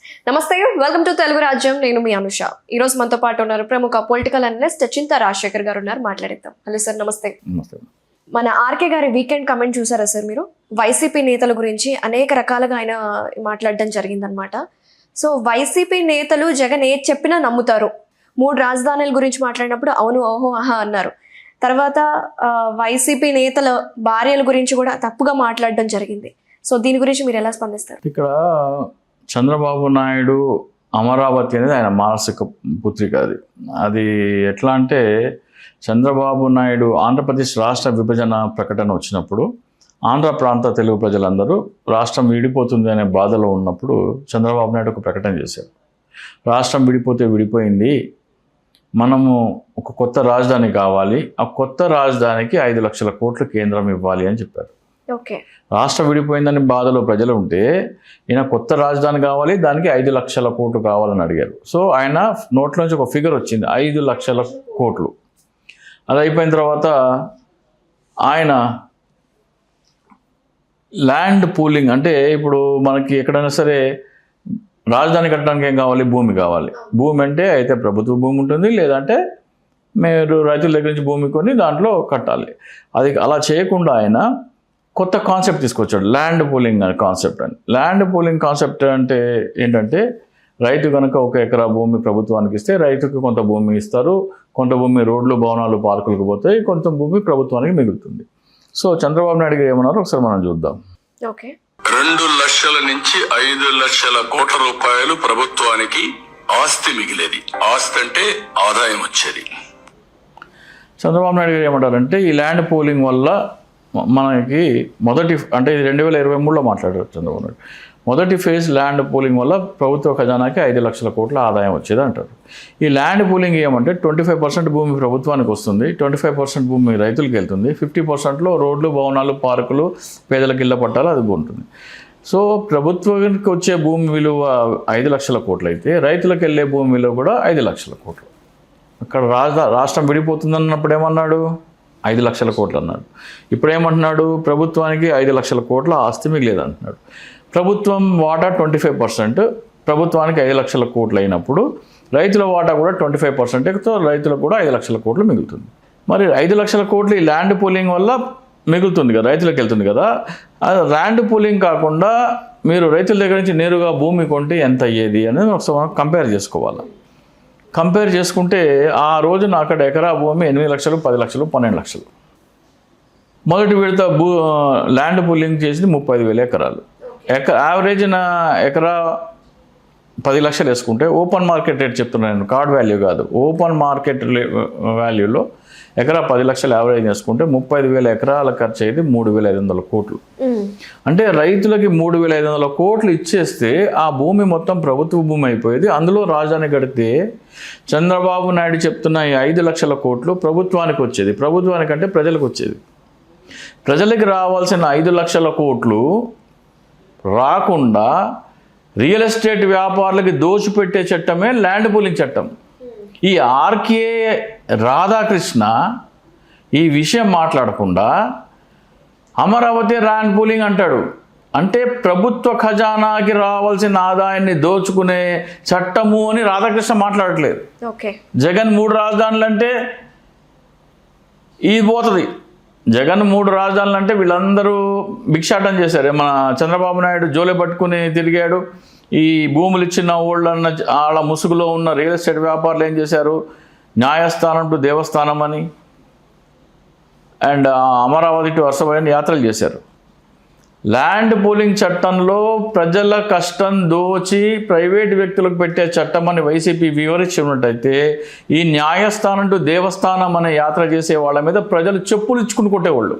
నమస్తే, welcome to Telugu రాజ్యం. నేను మీ అనుష. ఈ రోజు మనతో పాటు ఉన్నారు ప్రముఖ పొలిటికల్ అనలిస్ట్ చింతా రాజశేఖర్ గారు ఉన్నారు. మాట్లాడేద్దాం. హలో సార్, నమస్తే. మన ఆర్కే గారి వీకెండ్ కమెంట్ చూసారా సార్ మీరు? వైసీపీ నేతల గురించి అనేక రకాలుగా ఆయన మాట్లాడడం జరిగిందనమాట. సో వైసీపీ నేతలు జగన్ ఏది చెప్పినా నమ్ముతారు. 3 రాజధానుల గురించి మాట్లాడినప్పుడు అవును ఓహో ఆహా అన్నారు. తర్వాత వైసీపీ నేతల భార్యల గురించి కూడా తప్పుగా మాట్లాడడం జరిగింది. సో దీని గురించి మీరు ఎలా స్పందిస్తారు? ఇక్కడ చంద్రబాబు నాయుడు అమరావతి అనేది ఆయన మానసిక పుత్రిక. అది ఎట్లా అంటే, చంద్రబాబు నాయుడు ఆంధ్రప్రదేశ్ రాష్ట్ర విభజన ప్రకటన వచ్చినప్పుడు ఆంధ్ర ప్రాంత తెలుగు ప్రజలందరూ రాష్ట్రం విడిపోతుంది అనే బాధలో ఉన్నప్పుడు చంద్రబాబు నాయుడు ఒక ప్రకటన చేశారు. రాష్ట్రం విడిపోతే విడిపోయింది, మనము ఒక కొత్త రాజధాని కావాలి, ఆ కొత్త రాజధానికి 5 లక్షల కోట్లు కేంద్రం ఇవ్వాలి అని చెప్పారు. రాష్ట్రం విడిపోయిందని బాధలో ప్రజలు ఉంటే ఈయన కొత్త రాజధాని కావాలి, దానికి 5 లక్షల కోట్లు కావాలని అడిగారు. సో ఆయన నోట్లోంచి ఒక ఫిగర్ వచ్చింది, 5 లక్షల కోట్లు. అది అయిపోయిన తర్వాత ఆయన ల్యాండ్ పూలింగ్, అంటే ఇప్పుడు మనకి ఎక్కడైనా సరే రాజధాని కట్టడానికి ఏం కావాలి? భూమి కావాలి. భూమి అంటే అయితే ప్రభుత్వ భూమి ఉంటుంది, లేదంటే మీరు రైతుల దగ్గర నుంచి భూమి కొని దాంట్లో కట్టాలి. అది అలా చేయకుండా ఆయన కొత్త కాన్సెప్ట్ తీసుకొచ్చాడు, ల్యాండ్ పూలింగ్ అనే కాన్సెప్ట్ అని. ల్యాండ్ పూలింగ్ కాన్సెప్ట్ అంటే ఏంటంటే, రైతు కనుక 1 ఎకరా భూమి ప్రభుత్వానికి ఇస్తే రైతుకి కొంత భూమి ఇస్తారు, కొంత భూమి రోడ్లు, భవనాలు, పార్కులకు పోతాయి, కొంత భూమి ప్రభుత్వానికి మిగులుతుంది. సో చంద్రబాబు నాయుడు గారు ఏమన్నారో ఒకసారి మనం చూద్దాం. 2 లక్షల నుంచి 5 లక్షల కోట్ల రూపాయలు ప్రభుత్వానికి ఆస్తి మిగిలేది. ఆస్తి అంటే ఆదాయం వచ్చేది. చంద్రబాబు నాయుడు గారు ఏమంటారంటే, ఈ ల్యాండ్ పూలింగ్ వల్ల మనకి మొదటి, అంటే ఇది 2023లో మాట్లాడారు చంద్రబాబు నాయుడు, మొదటి ఫేజ్ ల్యాండ్ పూలింగ్ వల్ల ప్రభుత్వ ఖజానాకి 5 లక్షల కోట్ల ఆదాయం వచ్చేది అంటారు. ఈ ల్యాండ్ పూలింగ్ ఏమంటే 25% భూమి ప్రభుత్వానికి వస్తుంది, 25% భూమి రైతులకు వెళ్తుంది, 50%లో రోడ్లు, భవనాలు, పార్కులు, పేదలకు ఇళ్ల పట్టాలు అది ఉంటుంది. సో ప్రభుత్వానికి వచ్చే భూమి విలువ 5 లక్షల కోట్లు అయితే రైతులకు వెళ్ళే భూమి విలువ కూడా 5 లక్షల కోట్లు. అక్కడ రాష్ట్రం విడిపోతుందన్నప్పుడు ఏమన్నాడు? 5 లక్షల కోట్లు అన్నాడు. ఇప్పుడు ఏమంటున్నాడు? ప్రభుత్వానికి 5 లక్షల కోట్ల ఆస్తి మిగిలేదు అంటున్నాడు. ప్రభుత్వం వాటా 25%, ప్రభుత్వానికి 5 లక్షల కోట్లు అయినప్పుడు రైతుల వాటా కూడా 25%తో రైతులకు కూడా 5 లక్షల కోట్లు మిగులుతుంది. మరి 5 లక్షల కోట్లు ఈ ల్యాండ్ పూలింగ్ వల్ల మిగులుతుంది కదా, రైతులకు వెళ్తుంది కదా. అది ల్యాండ్ పూలింగ్ కాకుండా మీరు రైతుల దగ్గర నుంచి నేరుగా భూమి కొంటే ఎంత అయ్యేది అనేది ఒకసారి కంపేర్ చేసుకోవాలి. కంపేర్ చేసుకుంటే ఆ రోజున అక్కడ ఎకరా భూమి 8 లక్షలు, 10 లక్షలు, 12 లక్షలు. మొదటి విడత ల్యాండ్ పూలింగ్ చేసింది 35,000 ఎకరాలు. యావరేజ్న ఎకరా 10 లక్షలు వేసుకుంటే, ఓపెన్ మార్కెట్ రేట్ చెప్తున్నాను నేను, కార్డ్ వాల్యూ కాదు, ఓపెన్ మార్కెట్ వాల్యూలో ఎకరా 10 లక్షలు యావరేజ్ చేసుకుంటే 35,000 ఎకరాల ఖర్చు అయ్యేది 3,500 కోట్లు. అంటే రైతులకి 3,500 కోట్లు ఇచ్చేస్తే ఆ భూమి మొత్తం ప్రభుత్వ భూమి అయిపోయేది. అందులో రాజధాని కడితే చంద్రబాబు నాయుడు చెప్తున్న ఈ 5 లక్షల కోట్లు ప్రభుత్వానికి వచ్చేది. ప్రభుత్వానికి అంటే ప్రజలకు వచ్చేది. ప్రజలకి రావాల్సిన 5 లక్షల కోట్లు రాకుండా రియల్ ఎస్టేట్ వ్యాపారులకి దోచిపెట్టే చట్టమే ల్యాండ్ పూలింగ్ చట్టం. ఈ ఆర్కే రాధాకృష్ణ ఈ విషయం మాట్లాడకుండా అమరావతి ల్యాండ్ పూలింగ్ అంటాడు. అంటే ప్రభుత్వ ఖజానాకి రావాల్సిన ఆదాయాన్ని దోచుకునే చట్టము అని రాధాకృష్ణ మాట్లాడట్లేదు. జగన్ 3 రాజధానులు అంటే ఇది పోతుంది. జగన్ 3 రాజధానులు అంటే వీళ్ళందరూ భిక్షాటం చేశారు. మన చంద్రబాబు నాయుడు జోలే పట్టుకుని తిరిగాడు. ఈ భూములు ఇచ్చిన వాళ్ళన్న వాళ్ళ ముసుగులో ఉన్న రియల్ ఎస్టేట్ వ్యాపారులు ఏం చేశారు? న్యాయస్థానం టు దేవస్థానం అని అండ్ అమరావతి టు వర్షభయని యాత్రలు చేశారు. ల్యాండ్ పూలింగ్ చట్టంలో ప్రజల కష్టం దోచి ప్రైవేట్ వ్యక్తులకు పెట్టే చట్టం అని వైసీపీ వివరించినట్టయితే, ఈ న్యాయస్థానం టు దేవస్థానం అనే యాత్ర చేసే వాళ్ళ మీద ప్రజలు చెప్పులు ఇచ్చుకుని కొట్టేవాళ్ళు.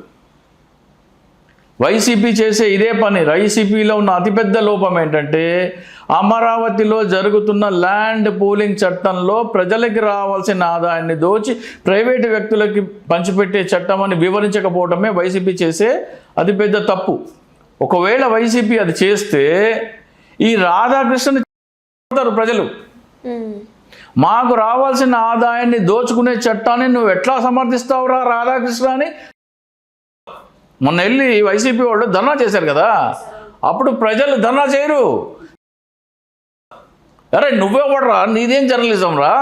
వైసీపీ చేసే ఇదే పని. వైసీపీలో ఉన్న అతిపెద్ద లోపం ఏంటంటే, అమరావతిలో జరుగుతున్న ల్యాండ్ పూలింగ్ చట్టంలో ప్రజలకి రావాల్సిన ఆదాయాన్ని దోచి ప్రైవేటు వ్యక్తులకి పంచిపెట్టే చట్టం అని వివరించకపోవడమే వైసీపీ చేసే అతిపెద్ద తప్పు. ఒకవేళ వైసీపీ అది చేస్తే ఈ రాధాకృష్ణ ప్రజలు, మాకు రావాల్సిన ఆదాయాన్ని దోచుకునే చట్టాన్ని నువ్వు ఎట్లా సమర్థిస్తావురా రాధాకృష్ణ అని మొన్న వెళ్ళి వైసీపీ వాళ్ళు ధర్నా చేశారు కదా. అప్పుడు ప్రజలు ధర్నా చేయరు. అరే నువ్వే పడరా, నీదేం జర్నలిజం రా?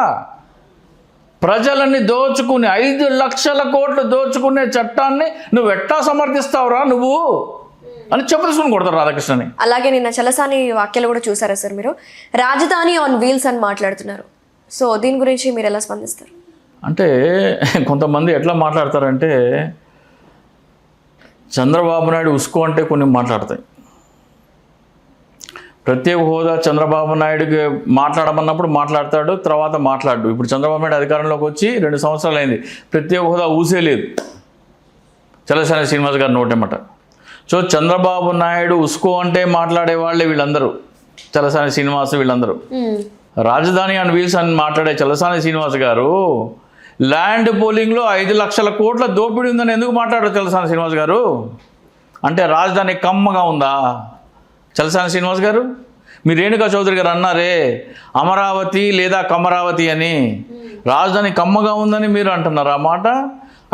ప్రజలని దోచుకుని 5 లక్షల కోట్లు దోచుకునే చట్టాన్ని నువ్వు ఎట్టా సమర్థిస్తావురా నువ్వు అని తీసుకుని కొడతారు రాధాకృష్ణని. అలాగే నిన్న చలసాని వ్యాఖ్యలు కూడా చూసారా సార్ మీరు? రాజధాని ఆన్ వీల్స్ అని మాట్లాడుతున్నారు. సో దీని గురించి మీరు ఎలా స్పందిస్తారు? అంటే కొంతమంది ఎట్లా మాట్లాడతారంటే, చంద్రబాబు నాయుడు ఉసుకో అంటే కొన్ని మాట్లాడతాయి. ప్రత్యేక హోదా చంద్రబాబు నాయుడుకి మాట్లాడమన్నప్పుడు మాట్లాడతాడు, తర్వాత మాట్లాడు. ఇప్పుడు చంద్రబాబు నాయుడు అధికారంలోకి వచ్చి 2 సంవత్సరాలు అయింది, ప్రత్యేక హోదా ఊసే లేదు. చలసాని శ్రీనివాస్ గారు నోటెమ్మట. సో చంద్రబాబు నాయుడు ఉసుకో అంటే మాట్లాడే వాళ్ళే వీళ్ళందరూ, చలసాని శ్రీనివాస్ వీళ్ళందరూ. రాజధాని అండ్ వీల్స్ అని మాట్లాడే చలసాని శ్రీనివాస్ గారు ల్యాండ్ పోలింగ్లో 5 లక్షల కోట్ల దోపిడీ ఉందని ఎందుకు మాట్లాడారు చలసాని శ్రీనివాస్ గారు? అంటే రాజధాని కమ్మగా ఉందా చలసాని శ్రీనివాస్ గారు? మీరు రేణుకా చౌదరి గారు అన్నారే అమరావతి లేదా కమరావతి అని, రాజధాని కమ్మగా ఉందని మీరు అంటున్నారు. ఆ మాట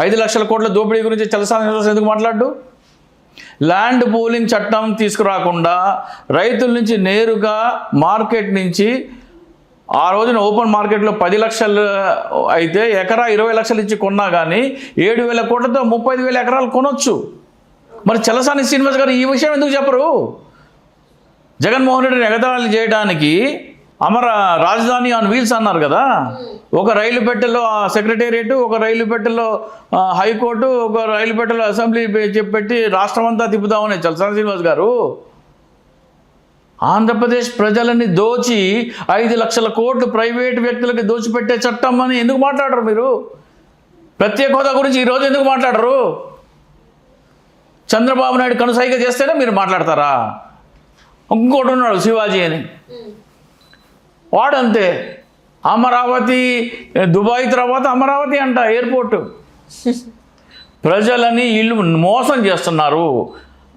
5 లక్షల కోట్ల దోపిడీ గురించి చలసాని శ్రీనివాస్ ఎందుకు మాట్లాడు? ల్యాండ్ పూలింగ్ చట్టం తీసుకురాకుండా రైతుల నుంచి నేరుగా మార్కెట్ నుంచి, ఆ రోజున ఓపెన్ మార్కెట్లో 10 లక్షలు అయితే ఎకరా 20 లక్షలు ఇచ్చి కొన్నా కానీ 7,000 కోట్లతో 35,000 ఎకరాలు కొనొచ్చు. మరి చలసాని శ్రీనివాస్ గారు ఈ విషయం ఎందుకు చెప్పరు? జగన్మోహన్ రెడ్డిని ఎగతాళి చేయడానికి రాజధాని ఆన్ వీల్స్ అన్నారు కదా. ఒక రైలు పెట్టెలో సెక్రటేరియట్, ఒక రైలు పెట్టెలో హైకోర్టు, ఒక రైలు పెట్టెలో అసెంబ్లీ పెట్టి రాష్ట్రం అంతా తిప్పుదామని చలసాని శ్రీనివాస్ గారు. ఆంధ్రప్రదేశ్ ప్రజలని దోచి 5 లక్షల కోట్లు ప్రైవేట్ వ్యక్తులకి దోచిపెట్టే చట్టం అని ఎందుకు మాట్లాడరు మీరు? ప్రత్యేక హోదా గురించి ఈరోజు ఎందుకు మాట్లాడరు? చంద్రబాబు నాయుడు కనుసైగ చేస్తేనే మీరు మాట్లాడతారా? ఇంకోటి ఉన్నాడు శివాజీ అని, వాడంతే. అమరావతి, దుబాయ్ తర్వాత అమరావతి అంట ఎయిర్పోర్టు. ప్రజలని వీళ్ళు మోసం చేస్తున్నారు.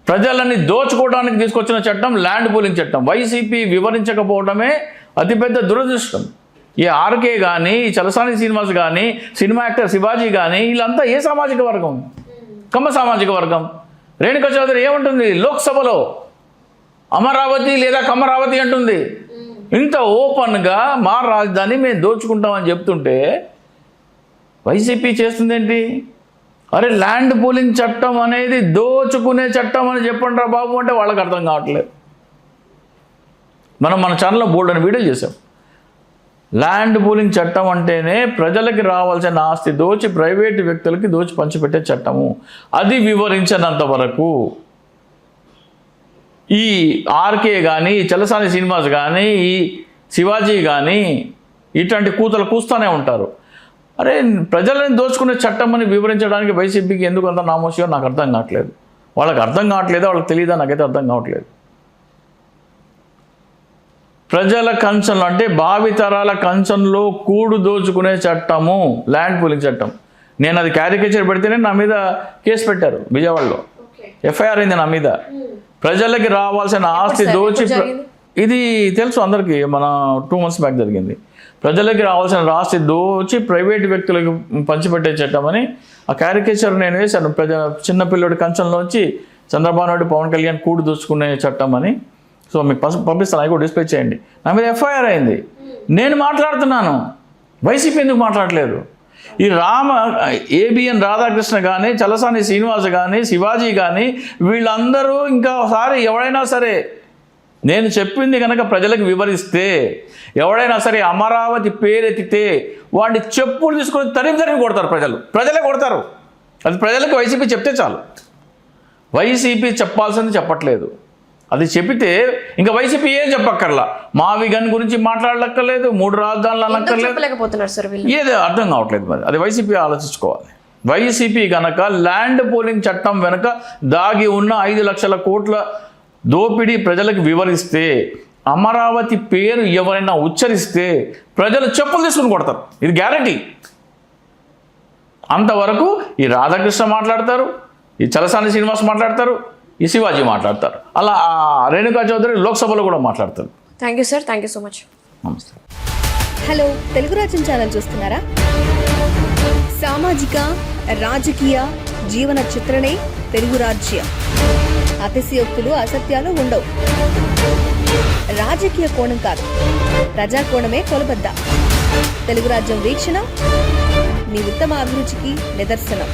ప్రజలని దోచుకోవడానికి తీసుకొచ్చిన చట్టం ల్యాండ్ పూలింగ్ చట్టం. వైసీపీ వివరించకపోవడమే అతిపెద్ద దురదృష్టం. ఈ ఆర్కే కానీ, చలసాని శ్రీనివాస్ కానీ, సినిమా యాక్టర్ శివాజీ కానీ వీళ్ళంతా ఏ సామాజిక వర్గం? కమ్మ సామాజిక వర్గం. రేణుకా చౌదరి ఏమంటుంది లోక్సభలో? అమరావతి లేదా కమరావతి అంటుంది. ఇంత ఓపెన్గా మా రాజధాని మేము దోచుకుంటామని చెప్తుంటే వైసీపీ చేస్తుందేంటి? అరే ల్యాండ్ పూలింగ్ చట్టం అనేది దోచుకునే చట్టం అని చెప్పండి రా బాబు అంటే వాళ్ళకి అర్థం కావట్లేదు. మన ఛానల్లో బోల్డ్ అని వీడియోలు చేసాం. ల్యాండ్ పూలింగ్ చట్టం అంటేనే ప్రజలకి రావాల్సిన ఆస్తి దోచి ప్రైవేటు వ్యక్తులకి దోచి పంచిపెట్టే చట్టము. అది వివరించినంత వరకు ఈ ఆర్కే కానీ, చలసాని శ్రీనివాస్ కానీ, ఈ శివాజీ కానీ ఇట్లాంటి కూతలు కూస్తూనే ఉంటారు. అరే ప్రజలని దోచుకునే చట్టం అని వివరించడానికి వైసీపీకి ఎందుకు అంత నామోషియో నాకు అర్థం కావట్లేదు. వాళ్ళకి అర్థం కావట్లేదో వాళ్ళకి తెలియదా నాకైతే అర్థం కావట్లేదు. ప్రజల కంచంలో అంటే భావితరాల కంచంలో కూడు దోచుకునే చట్టము ల్యాండ్ పూలింగ్ చట్టం. నేను అది క్యారికేచర్ పెడితేనే నా మీద కేసు పెట్టారు విజయవాడలో, ఎఫ్ఐఆర్ అయింది నా మీద. ప్రజలకి రావాల్సిన ఆస్తి దోచి, ఇది తెలుసు అందరికీ, మన 2 months బ్యాక్ జరిగింది. ప్రజలకి రావాల్సిన ఆస్తి దోచి ప్రైవేట్ వ్యక్తులకు పంచిపెట్టే చట్టం అని ఆ క్యారికేచర్ నేను వేశాను. చిన్నపిల్లడి కంచంలోంచి చంద్రబాబు నాయుడు, పవన్ కళ్యాణ్ కూడు దోచుకునే చట్టం అని. సో మీకు పంపిస్తాను, అవి కూడా డిస్ప్లే చేయండి. నా మీద ఎఫ్ఐఆర్ అయింది. నేను మాట్లాడుతున్నాను, వైసీపీ ఎందుకు మాట్లాడలేదు? ఈ ఏబిఎన్ రాధాకృష్ణ కానీ, చలసాని శ్రీనివాస్ కానీ, శివాజీ కానీ వీళ్ళందరూ ఇంకా ఒకసారి ఎవడైనా సరే నేను చెప్పింది కనుక ప్రజలకు వివరిస్తే, ఎవడైనా సరే అమరావతి పేరెత్తితే వాడిని చెప్పులు తీసుకొని తరిమి కొడతారు. ప్రజలే కొడతారు. అది ప్రజలకు వైసీపీ చెప్తే చాలు. వైసీపీ చెప్పాల్సింది చెప్పట్లేదు. అది చెబితే ఇంకా వైసీపీ ఏం చెప్పక్కర్లా. మావి గన్ గురించి మాట్లాడక్కర్లేదు, 3 రాజధానులు అనక్కర్లేదు, ఏదో అర్థం కావట్లేదు. మరి అది వైసీపీ ఆలోచించుకోవాలి. వైసీపీ కనుక ల్యాండ్ పూలింగ్ చట్టం వెనుక దాగి ఉన్న 5 లక్షల కోట్ల దోపిడీ ప్రజలకు వివరిస్తే, అమరావతి పేరు ఎవరైనా ఉచ్చరిస్తే ప్రజలు చెప్పులు తీసుకుని కొడతారు. ఇది గ్యారంటీ. అంతవరకు ఈ రాధాకృష్ణ మాట్లాడతారు, ఈ చలసాని శ్రీనివాస్ మాట్లాడతారు, ఈ శివాజీ మాట్లాడతారు. అలా రేణుకా చౌదరి లోక్సభలో కూడా మాట్లాడతారు. Thank you sir, thank you so much. నమస్తే. హలో, తెలుగు రాజ్యం ఛానల్ చూస్తున్నారా? సామాజిక, రాజకీయ, జీవన చిత్రణే తెలుగు రాజ్యం. అతిశయోక్తులు అసత్యాలు ఉండవు. రాజకీయ కోణం కాదు, ప్రజా కోణమే కొలబద్ద. తెలుగు రాజ్యం వీక్షణ మీ ఉత్తమ అభిరుచికి నిదర్శనం.